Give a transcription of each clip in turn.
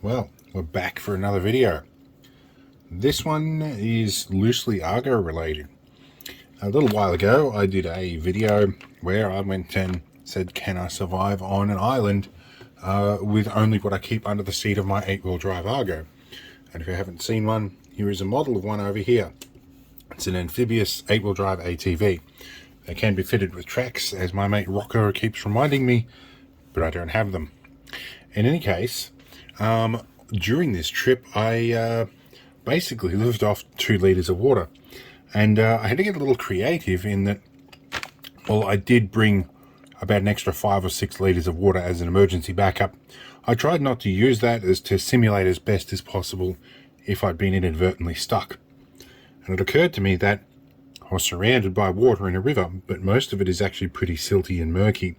Well, we're back for another video. This one is loosely Argo related. A little while ago I did a video where I went and said, can I survive on an island with only what I keep under the seat of my 8-wheel drive Argo? And if you haven't seen one, here is a model of one over here. It's an amphibious 8-wheel drive ATV. They can be fitted with tracks, as my mate Rocco keeps reminding me, but I don't have them. In any case, during this trip I basically lived off 2 litres of water, and I had to get a little creative in that, well, I did bring about an extra 5 or 6 litres of water as an emergency backup. I tried not to use that as to simulate as best as possible if I'd been inadvertently stuck. And it occurred to me that I was surrounded by water in a river, but most of it is actually pretty silty and murky.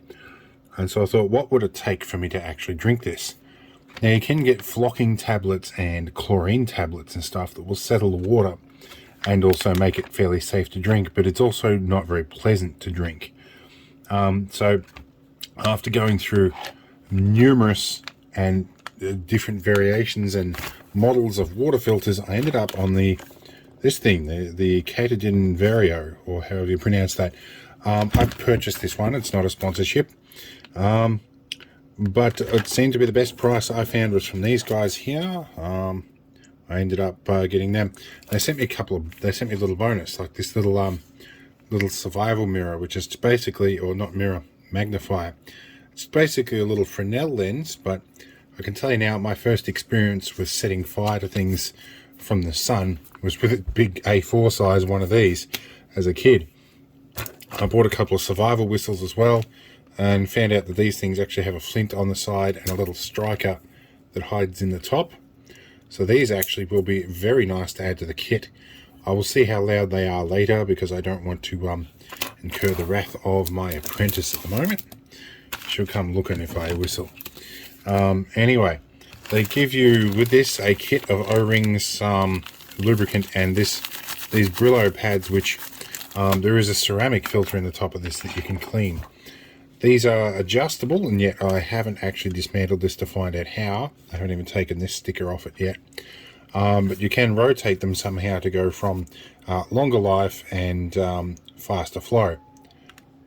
And so I thought, what would it take for me to actually drink this? Now, you can get flocking tablets and chlorine tablets and stuff that will settle the water and also make it fairly safe to drink, but it's also not very pleasant to drink. So after going through numerous and different variations and models of water filters, I ended up on this thing, the Katadyn Vario, or however you pronounce that. I purchased this one. It's not a sponsorship, but it seemed to be the best price I found was from these guys here. I ended up getting them. They sent me a little bonus, like this little survival mirror, which is basically, or not mirror, magnifier. It's basically a little Fresnel lens, but I can tell you now, my first experience with setting fire to things from the sun was with a big A4 size one of these as a kid. I bought a couple of survival whistles as well, and found out that these things actually have a flint on the side and a little striker that hides in the top. So these actually will be very nice to add to the kit. I will see how loud they are later, because I don't want to incur the wrath of my apprentice at the moment. She'll come looking if I whistle. Anyway, they give you with this a kit of O-rings, lubricant, and these Brillo pads, which there is a ceramic filter in the top of this that you can clean. These are adjustable, and yet I haven't actually dismantled this to find out how. I haven't even taken this sticker off it yet. But you can rotate them somehow to go from longer life and faster flow.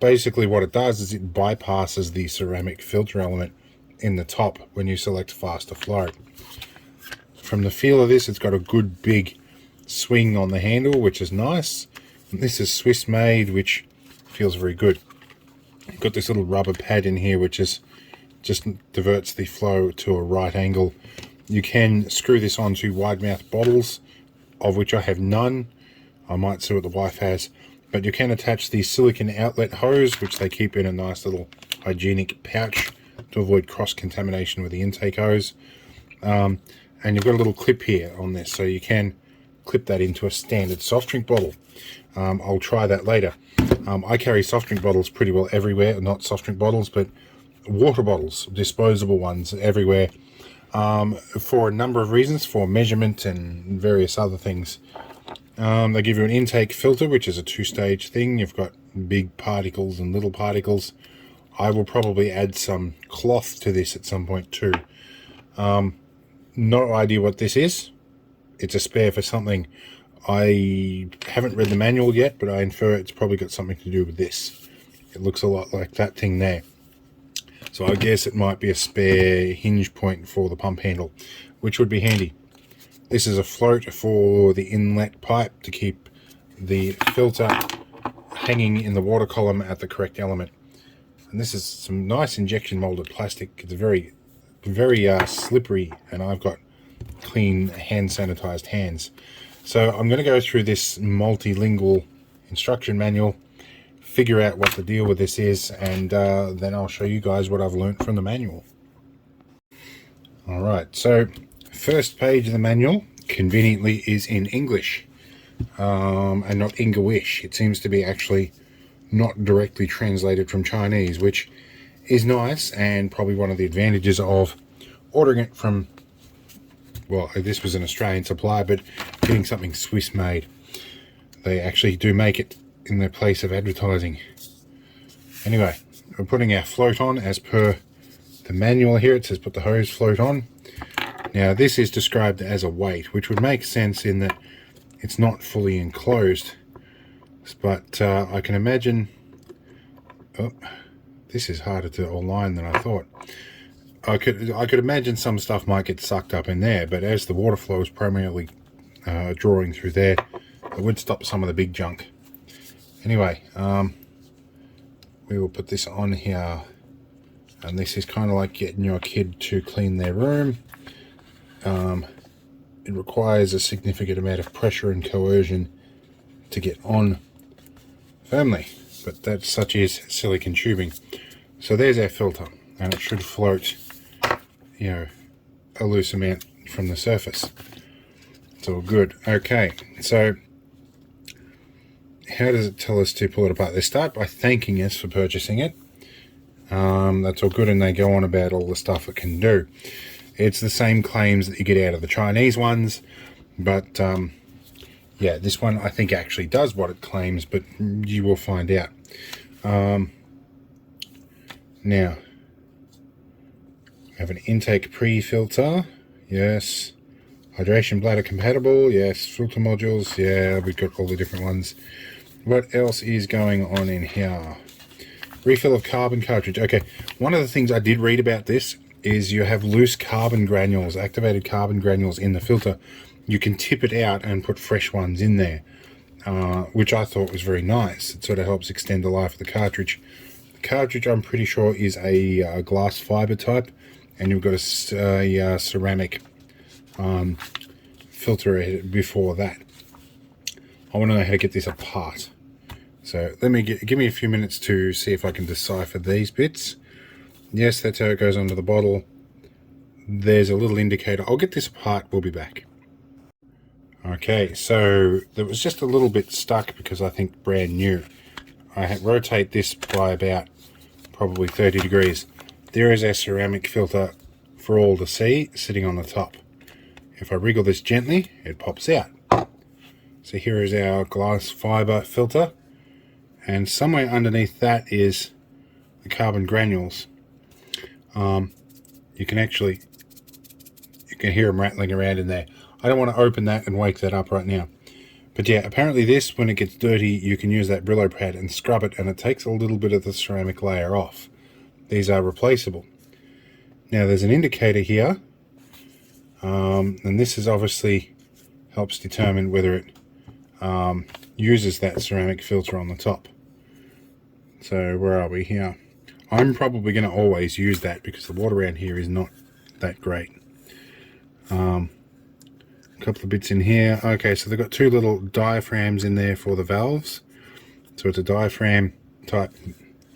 Basically what it does is it bypasses the ceramic filter element in the top when you select faster flow. From the feel of this, it's got a good big swing on the handle, which is nice. And this is Swiss made, which feels very good. You've got this little rubber pad in here, which is just diverts the flow to a right angle. You can screw this onto wide mouth bottles, of which I have none. I might see what the wife has. But you can attach the silicone outlet hose, which they keep in a nice little hygienic pouch to avoid cross-contamination with the intake hose. And you've got a little clip here on this, so you can clip that into a standard soft drink bottle. I'll try that later. I carry soft drink bottles pretty well everywhere, not soft drink bottles, but water bottles, disposable ones everywhere, for a number of reasons, for measurement and various other things. They give you an intake filter, which is a 2-stage thing. You've got big particles and little particles. I will probably add some cloth to this at some point too. No idea what this is. It's a spare for something. I haven't read the manual yet, but I infer it's probably got something to do with this. It looks a lot like that thing there. So I guess it might be a spare hinge point for the pump handle, which would be handy. This is a float for the inlet pipe to keep the filter hanging in the water column at the correct element. And this is some nice injection molded plastic. It's very, very slippery, and I've got clean hand sanitized hands. So I'm going to go through this multilingual instruction manual, figure out what the deal with this is, and then I'll show you guys what I've learned from the manual. Alright, so first page of the manual conveniently is in English, and not English. It seems to be actually not directly translated from Chinese, which is nice, and probably one of the advantages of ordering it from, well, this was an Australian supplier, but getting something Swiss made. They actually do make it in their place of advertising. Anyway, we're putting our float on as per the manual here. It says put the hose float on. Now this is described as a weight, which would make sense in that it's not fully enclosed, but I can imagine, oh, this is harder to align than I thought. I could imagine some stuff might get sucked up in there, but as the water flow is primarily drawing through there, it would stop some of the big junk. Anyway, we will put this on here, and this is kind of like getting your kid to clean their room. It requires a significant amount of pressure and coercion to get on firmly, but that such is silicone tubing. So there's our filter, and it should float, you know, a loose amount from the surface. It's all good. Okay, so how does it tell us to pull it apart? They start by thanking us for purchasing it. That's all good, and they go on about all the stuff it can do. It's the same claims that you get out of the Chinese ones, but yeah, this one I think actually does what it claims, but you will find out. Now, we have an intake pre-filter, yes. Hydration bladder compatible, yes. Filter modules, yeah, we've got all the different ones. What else is going on in here? Refill of carbon cartridge. Okay, one of the things I did read about this is you have loose carbon granules, activated carbon granules in the filter. You can tip it out and put fresh ones in there, which I thought was very nice. It sort of helps extend the life of the cartridge. The cartridge, I'm pretty sure, is a glass fiber type, and you've got a ceramic filter before that. I want to know how to get this apart. So let me give me a few minutes to see if I can decipher these bits. Yes, that's how it goes under the bottle. There's a little indicator. I'll get this apart, we'll be back. Okay, so there was just a little bit stuck because I think brand new. I rotate this by about probably 30 degrees. There is our ceramic filter for all to see sitting on the top. If I wriggle this gently, it pops out. So here is our glass fiber filter, and somewhere underneath that is the carbon granules. You can hear them rattling around in there. I don't want to open that and wake that up right now. But yeah, apparently this, when it gets dirty, you can use that Brillo pad and scrub it, and it takes a little bit of the ceramic layer off. These are replaceable. Now there's an indicator here, and this is obviously helps determine whether it uses that ceramic filter on the top. So where are we here? I'm probably going to always use that because the water around here is not that great. A couple of bits in here. Okay, so they've got two little diaphragms in there for the valves. So it's a diaphragm type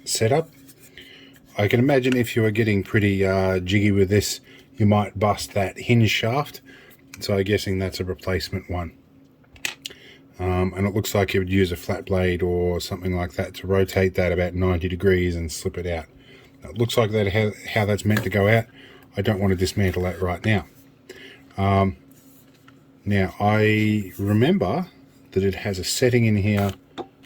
setup. I can imagine if you were getting pretty jiggy with this, you might bust that hinge shaft. So I'm guessing that's a replacement one. And it looks like you would use a flat blade or something like that to rotate that about 90 degrees and slip it out. It looks like that how that's meant to go out. I don't want to dismantle that right now. Now I remember that it has a setting in here.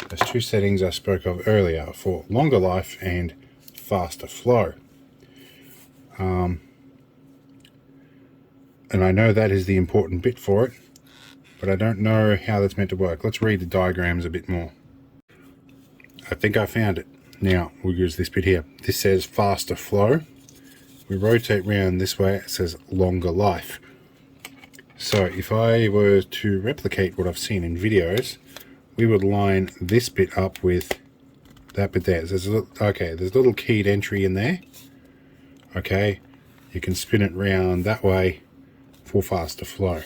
There's two settings I spoke of earlier for longer life and faster flow. And I know that is the important bit for it, but I don't know how that's meant to work. Let's read the diagrams a bit more. I think I found it. Now we'll use this bit here. This says faster flow. We rotate round this way, it says longer life. So if I were to replicate what I've seen in videos, we would line this bit up with that bit there. There's a little, okay, there's a little keyed entry in there. Okay, you can spin it round that way for faster flow.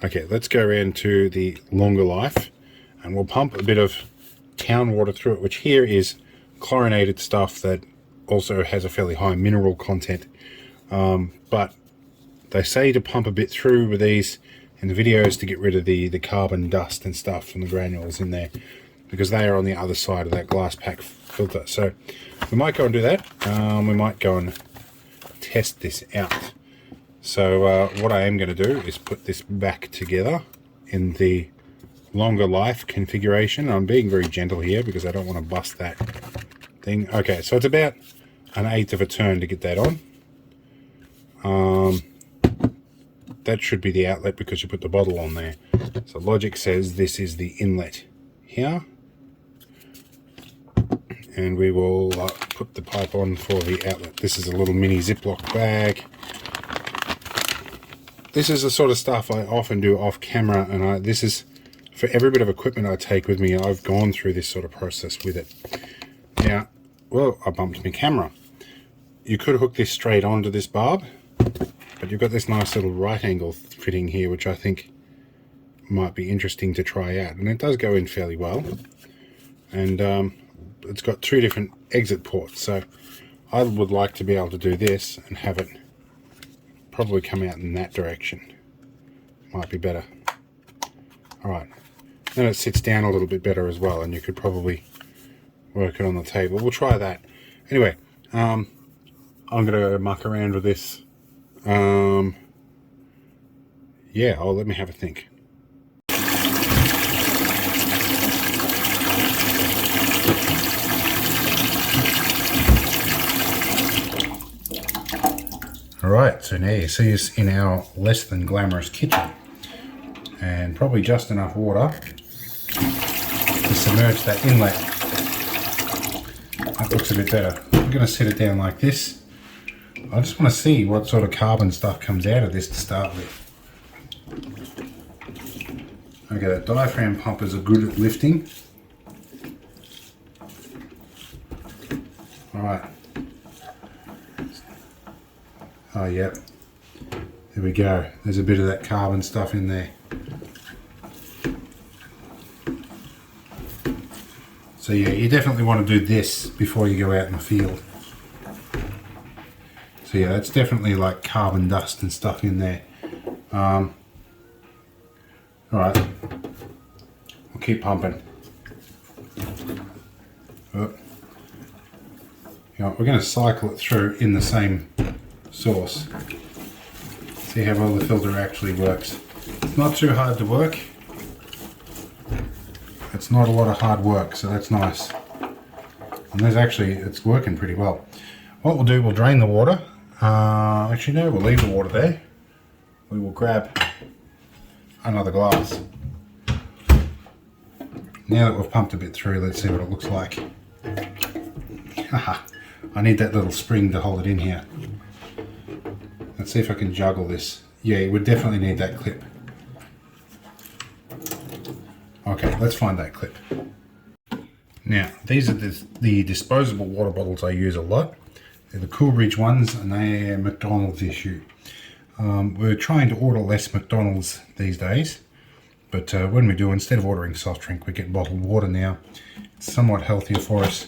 Okay, let's go around to the longer life, and we'll pump a bit of town water through it, which here is chlorinated stuff that also has a fairly high mineral content. But they say to pump a bit through with these in the videos to get rid of the carbon dust and stuff from the granules in there, because they are on the other side of that glass pack filter. So we might go and do that. We might go and test this out. So what I am going to do is put this back together in the longer life configuration. I'm being very gentle here because I don't want to bust that thing. Okay, so it's about 1/8 of a turn to get that on. that should be the outlet because you put the bottle on there. So logic says this is the inlet here, and we will put the pipe on for the outlet. This is a little mini Ziploc bag. This is the sort of stuff I often do off camera, and this is for every bit of equipment I take with me. I've gone through this sort of process with it. Now, well, I bumped my camera. You could hook this straight onto this barb, but you've got this nice little right angle fitting here, which I think might be interesting to try out. And it does go in fairly well. And it's got 2 different exit ports. So I would like to be able to do this and have it probably come out in that direction. Might be better. Alright. Then it sits down a little bit better as well, and you could probably work it on the table. We'll try that. Anyway, I'm going to muck around with this. Yeah, let me have a think. Alright, so now you see us in our less than glamorous kitchen, and probably just enough water to submerge that inlet. That looks a bit better. I'm going to set it down like this. I just want to see what sort of carbon stuff comes out of this to start with. Okay, that diaphragm pumpers are good at lifting. Alright. Oh, yep. There we go. There's a bit of that carbon stuff in there. So yeah, you definitely want to do this before you go out in the field. So yeah, that's definitely like carbon dust and stuff in there. Alright, we'll keep pumping. Oh. You know, we're going to cycle it through in the same source. See how well the filter actually works. It's not too hard to work. It's not a lot of hard work, so that's nice. And there's actually, it's working pretty well. What we'll do, we'll drain the water. Actually no, we'll leave the water there. We will grab another glass. Now that we've pumped a bit through, let's see what it looks like. I need that little spring to hold it in here. Let's see if I can juggle this. Yeah, you would definitely need that clip. Okay, let's find that clip. Now, these are the disposable water bottles I use a lot. They're the Coolbridge ones, and they're McDonald's issue. We're trying to order less McDonald's these days, but when we do, instead of ordering soft drink, we get bottled water now. It's somewhat healthier for us.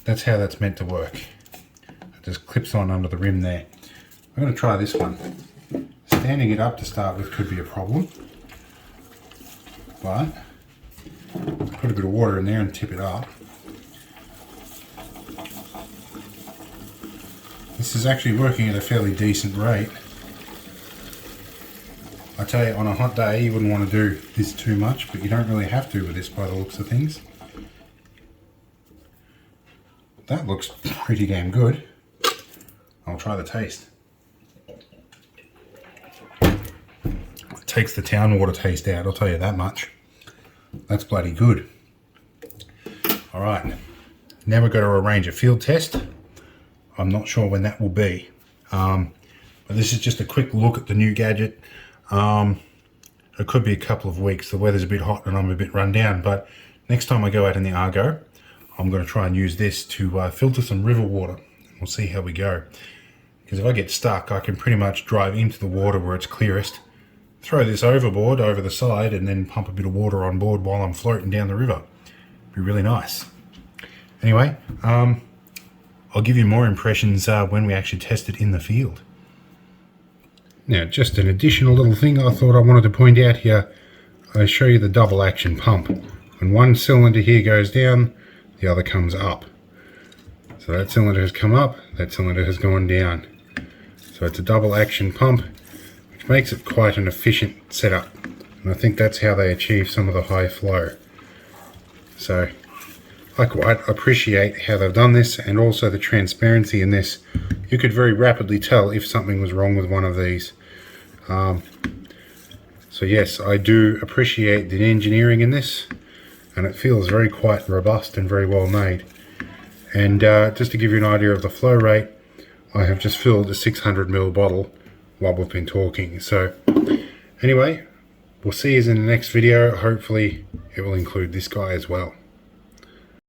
That's how that's meant to work. It just clips on under the rim there. I'm going to try this one. Standing it up to start with could be a problem, but put a bit of water in there and tip it up. This is actually working at a fairly decent rate. I tell you, on a hot day you wouldn't want to do this too much, but you don't really have to with this by the looks of things. That looks pretty damn good. I'll try the taste. It takes the town water taste out, I'll tell you that much. That's bloody good. Alright, now we've got to arrange a field test. I'm not sure when that will be. But this is just a quick look at the new gadget. It could be a couple of weeks. The weather's a bit hot and I'm a bit run down, but next time I go out in the Argo, I'm going to try and use this to filter some river water. We'll see how we go. Because if I get stuck, I can pretty much drive into the water where it's clearest, throw this overboard over the side, and then pump a bit of water on board while I'm floating down the river. Be really nice. Anyway, I'll give you more impressions when we actually test it in the field. Now, just an additional little thing I thought I wanted to point out here. I show you the double action pump. When one cylinder here goes down, the other comes up. So that cylinder has come up, that cylinder has gone down. So it's a double action pump, which makes it quite an efficient setup. And I think that's how they achieve some of the high flow. So I quite appreciate how they've done this, and also the transparency in this. You could very rapidly tell if something was wrong with one of these. So yes, I do appreciate the engineering in this, and it feels very quite robust and very well made. And just to give you an idea of the flow rate, I have just filled a 600ml bottle while we've been talking. So anyway, we'll see you in the next video. Hopefully it will include this guy as well.